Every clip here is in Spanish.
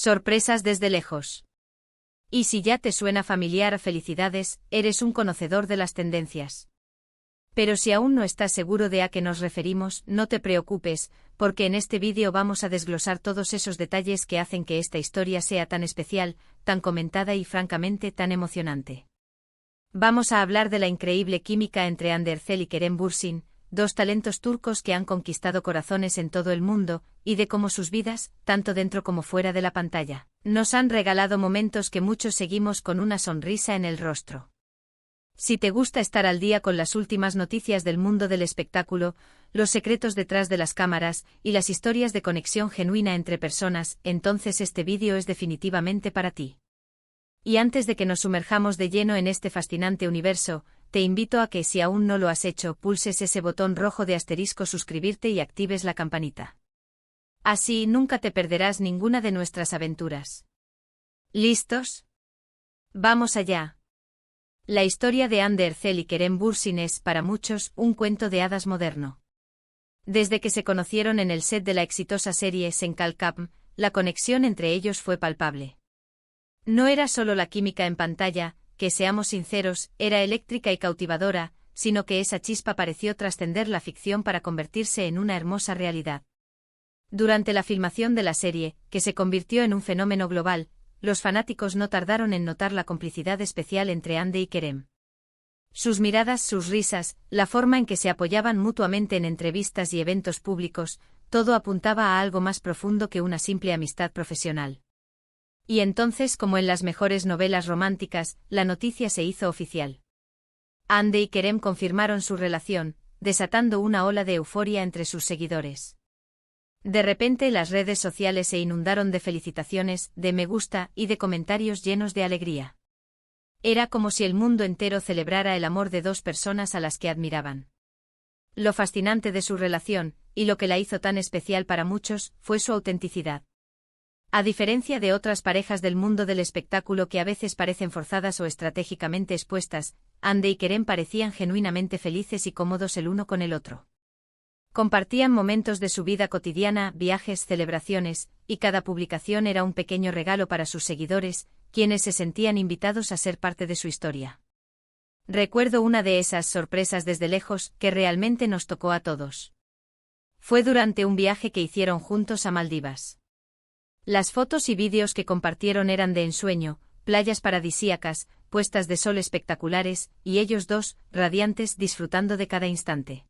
Sorpresas desde lejos. Y si ya te suena familiar, felicidades, eres un conocedor de las tendencias. Pero si aún no estás seguro de a qué nos referimos, no te preocupes, porque en este vídeo vamos a desglosar todos esos detalles que hacen que esta historia sea tan especial, tan comentada y francamente tan emocionante. Vamos a hablar de la increíble química entre Hande Erçel y Kerem Bürsin, dos talentos turcos que han conquistado corazones en todo el mundo, y de cómo sus vidas, tanto dentro como fuera de la pantalla, nos han regalado momentos que muchos seguimos con una sonrisa en el rostro. Si te gusta estar al día con las últimas noticias del mundo del espectáculo, los secretos detrás de las cámaras y las historias de conexión genuina entre personas, entonces este vídeo es definitivamente para ti. Y antes de que nos sumerjamos de lleno en este fascinante universo, te invito a que, si aún no lo has hecho, pulses ese botón rojo de asterisco suscribirte y actives la campanita. Así nunca te perderás ninguna de nuestras aventuras. ¿Listos? ¡Vamos allá! La historia de Hande Erçel y Kerem Bürsin es, para muchos, un cuento de hadas moderno. Desde que se conocieron en el set de la exitosa serie Sen Kalkam, la conexión entre ellos fue palpable. No era solo la química en pantalla, que seamos sinceros, era eléctrica y cautivadora, sino que esa chispa pareció trascender la ficción para convertirse en una hermosa realidad. Durante la filmación de la serie, que se convirtió en un fenómeno global, los fanáticos no tardaron en notar la complicidad especial entre Hande y Kerem. Sus miradas, sus risas, la forma en que se apoyaban mutuamente en entrevistas y eventos públicos, todo apuntaba a algo más profundo que una simple amistad profesional. Y entonces, como en las mejores novelas románticas, la noticia se hizo oficial. Hande y Kerem confirmaron su relación, desatando una ola de euforia entre sus seguidores. De repente las redes sociales se inundaron de felicitaciones, de me gusta y de comentarios llenos de alegría. Era como si el mundo entero celebrara el amor de dos personas a las que admiraban. Lo fascinante de su relación, y lo que la hizo tan especial para muchos, fue su autenticidad. A diferencia de otras parejas del mundo del espectáculo que a veces parecen forzadas o estratégicamente expuestas, Hande y Kerem parecían genuinamente felices y cómodos el uno con el otro. Compartían momentos de su vida cotidiana, viajes, celebraciones, y cada publicación era un pequeño regalo para sus seguidores, quienes se sentían invitados a ser parte de su historia. Recuerdo una de esas sorpresas desde lejos que realmente nos tocó a todos. Fue durante un viaje que hicieron juntos a Maldivas. Las fotos y vídeos que compartieron eran de ensueño, playas paradisíacas, puestas de sol espectaculares, y ellos dos, radiantes, disfrutando de cada instante.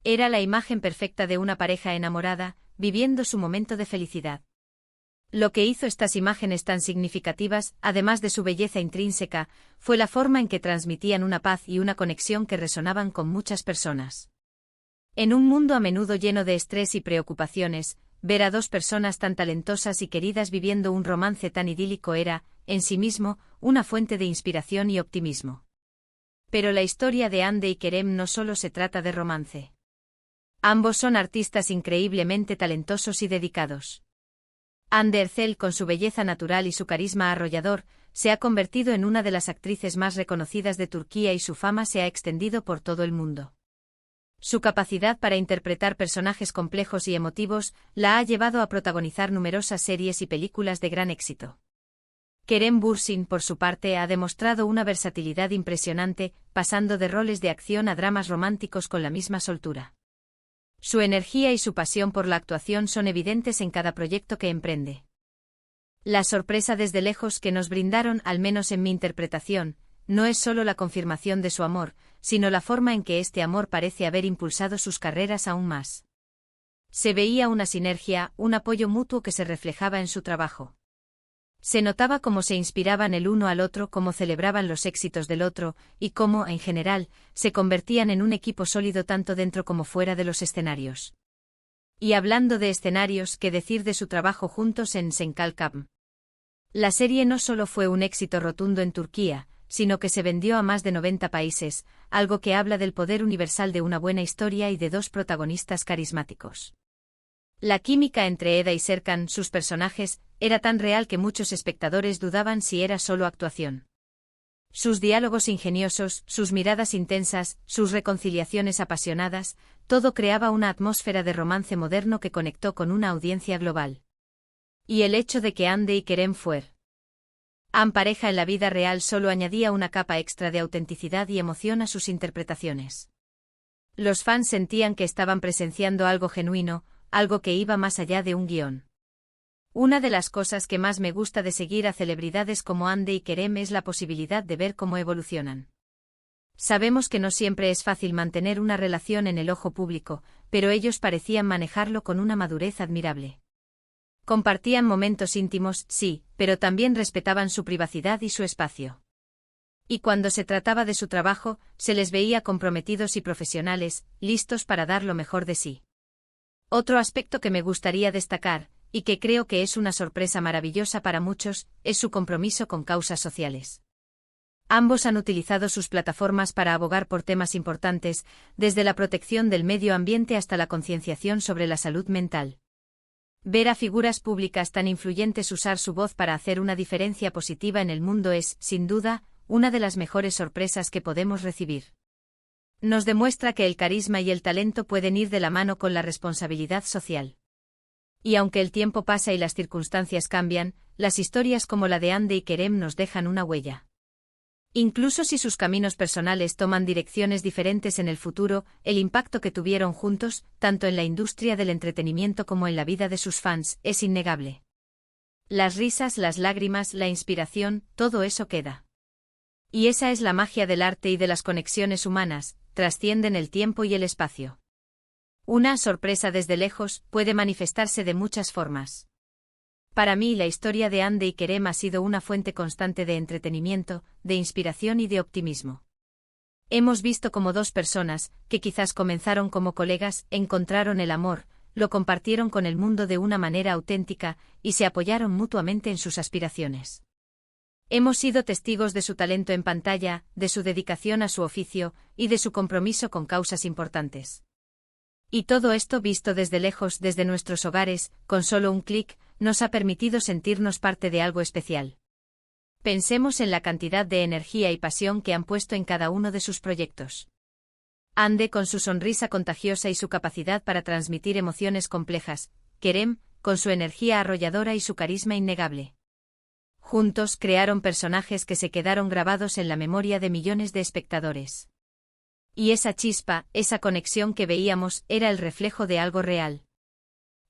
Era la imagen perfecta de una pareja enamorada, viviendo su momento de felicidad. Lo que hizo estas imágenes tan significativas, además de su belleza intrínseca, fue la forma en que transmitían una paz y una conexión que resonaban con muchas personas. En un mundo a menudo lleno de estrés y preocupaciones, ver a dos personas tan talentosas y queridas viviendo un romance tan idílico era, en sí mismo, una fuente de inspiración y optimismo. Pero la historia de Hande y Kerem no solo se trata de romance. Ambos son artistas increíblemente talentosos y dedicados. Hande Erçel, con su belleza natural y su carisma arrollador, se ha convertido en una de las actrices más reconocidas de Turquía y su fama se ha extendido por todo el mundo. Su capacidad para interpretar personajes complejos y emotivos la ha llevado a protagonizar numerosas series y películas de gran éxito. Kerem Bürsin, por su parte, ha demostrado una versatilidad impresionante, pasando de roles de acción a dramas románticos con la misma soltura. Su energía y su pasión por la actuación son evidentes en cada proyecto que emprende. La sorpresa desde lejos que nos brindaron, al menos en mi interpretación, no es solo la confirmación de su amor, sino la forma en que este amor parece haber impulsado sus carreras aún más. Se veía una sinergia, un apoyo mutuo que se reflejaba en su trabajo. Se notaba cómo se inspiraban el uno al otro, cómo celebraban los éxitos del otro, y cómo, en general, se convertían en un equipo sólido tanto dentro como fuera de los escenarios. Y hablando de escenarios, ¿qué decir de su trabajo juntos en Sen Kalkam? La serie no solo fue un éxito rotundo en Turquía, sino que se vendió a más de 90 países, algo que habla del poder universal de una buena historia y de dos protagonistas carismáticos. La química entre Eda y Serkan, sus personajes, era tan real que muchos espectadores dudaban si era solo actuación. Sus diálogos ingeniosos, sus miradas intensas, sus reconciliaciones apasionadas, todo creaba una atmósfera de romance moderno que conectó con una audiencia global. Y el hecho de que Ande y Kerem fueran pareja en la vida real solo añadía una capa extra de autenticidad y emoción a sus interpretaciones. Los fans sentían que estaban presenciando algo genuino, algo que iba más allá de un guión. Una de las cosas que más me gusta de seguir a celebridades como Ande y Kerem es la posibilidad de ver cómo evolucionan. Sabemos que no siempre es fácil mantener una relación en el ojo público, pero ellos parecían manejarlo con una madurez admirable. Compartían momentos íntimos, sí, pero también respetaban su privacidad y su espacio. Y cuando se trataba de su trabajo, se les veía comprometidos y profesionales, listos para dar lo mejor de sí. Otro aspecto que me gustaría destacar, y que creo que es una sorpresa maravillosa para muchos, es su compromiso con causas sociales. Ambos han utilizado sus plataformas para abogar por temas importantes, desde la protección del medio ambiente hasta la concienciación sobre la salud mental. Ver a figuras públicas tan influyentes usar su voz para hacer una diferencia positiva en el mundo es, sin duda, una de las mejores sorpresas que podemos recibir. Nos demuestra que el carisma y el talento pueden ir de la mano con la responsabilidad social. Y aunque el tiempo pasa y las circunstancias cambian, las historias como la de Ande y Kerem nos dejan una huella. Incluso si sus caminos personales toman direcciones diferentes en el futuro, el impacto que tuvieron juntos, tanto en la industria del entretenimiento como en la vida de sus fans, es innegable. Las risas, las lágrimas, la inspiración, todo eso queda. Y esa es la magia del arte y de las conexiones humanas, trascienden el tiempo y el espacio. Una sorpresa desde lejos puede manifestarse de muchas formas. Para mí la historia de Ande y Kerem ha sido una fuente constante de entretenimiento, de inspiración y de optimismo. Hemos visto cómo dos personas, que quizás comenzaron como colegas, encontraron el amor, lo compartieron con el mundo de una manera auténtica, y se apoyaron mutuamente en sus aspiraciones. Hemos sido testigos de su talento en pantalla, de su dedicación a su oficio, y de su compromiso con causas importantes. Y todo esto visto desde lejos, desde nuestros hogares, con solo un clic, nos ha permitido sentirnos parte de algo especial. Pensemos en la cantidad de energía y pasión que han puesto en cada uno de sus proyectos. Ande con su sonrisa contagiosa y su capacidad para transmitir emociones complejas, Kerem, con su energía arrolladora y su carisma innegable. Juntos crearon personajes que se quedaron grabados en la memoria de millones de espectadores. Y esa chispa, esa conexión que veíamos, era el reflejo de algo real.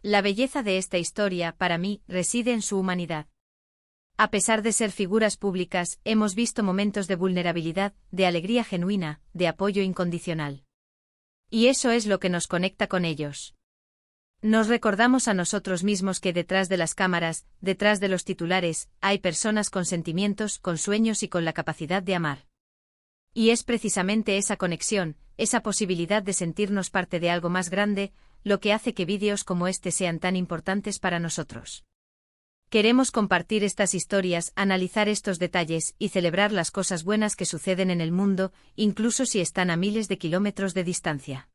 La belleza de esta historia, para mí, reside en su humanidad. A pesar de ser figuras públicas, hemos visto momentos de vulnerabilidad, de alegría genuina, de apoyo incondicional. Y eso es lo que nos conecta con ellos. Nos recordamos a nosotros mismos que detrás de las cámaras, detrás de los titulares, hay personas con sentimientos, con sueños y con la capacidad de amar. Y es precisamente esa conexión, esa posibilidad de sentirnos parte de algo más grande, lo que hace que vídeos como este sean tan importantes para nosotros. Queremos compartir estas historias, analizar estos detalles y celebrar las cosas buenas que suceden en el mundo, incluso si están a miles de kilómetros de distancia.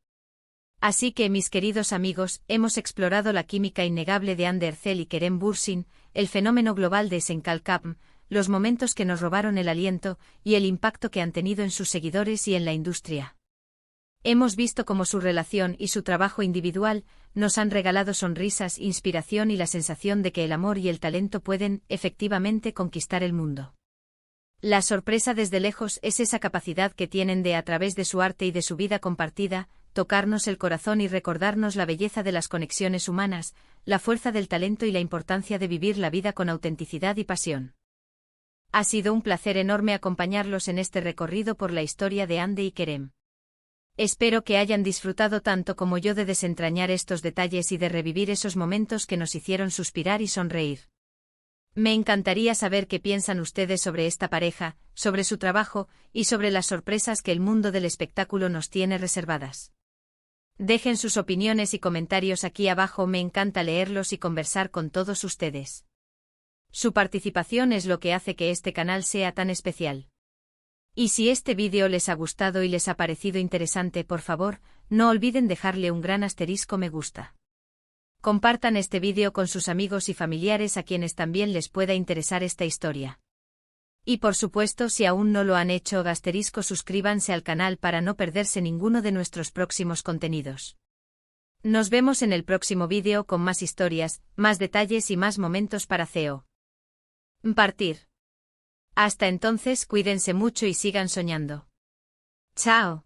Así que, mis queridos amigos, hemos explorado la química innegable de Ande Erçel y Kerem Bürsin, el fenómeno global de Senkalkapm, los momentos que nos robaron el aliento y el impacto que han tenido en sus seguidores y en la industria. Hemos visto cómo su relación y su trabajo individual nos han regalado sonrisas, inspiración y la sensación de que el amor y el talento pueden, efectivamente, conquistar el mundo. La sorpresa desde lejos es esa capacidad que tienen de, a través de su arte y de su vida compartida, tocarnos el corazón y recordarnos la belleza de las conexiones humanas, la fuerza del talento y la importancia de vivir la vida con autenticidad y pasión. Ha sido un placer enorme acompañarlos en este recorrido por la historia de Ande y Kerem. Espero que hayan disfrutado tanto como yo de desentrañar estos detalles y de revivir esos momentos que nos hicieron suspirar y sonreír. Me encantaría saber qué piensan ustedes sobre esta pareja, sobre su trabajo y sobre las sorpresas que el mundo del espectáculo nos tiene reservadas. Dejen sus opiniones y comentarios aquí abajo, me encanta leerlos y conversar con todos ustedes. Su participación es lo que hace que este canal sea tan especial. Y si este vídeo les ha gustado y les ha parecido interesante, por favor, no olviden dejarle un gran asterisco me gusta. Compartan este vídeo con sus amigos y familiares a quienes también les pueda interesar esta historia. Y por supuesto, si aún no lo han hecho, suscríbanse al canal para no perderse ninguno de nuestros próximos contenidos. Nos vemos en el próximo vídeo con más historias, más detalles y más momentos para CEO. Partir. Hasta entonces, cuídense mucho y sigan soñando. Chao.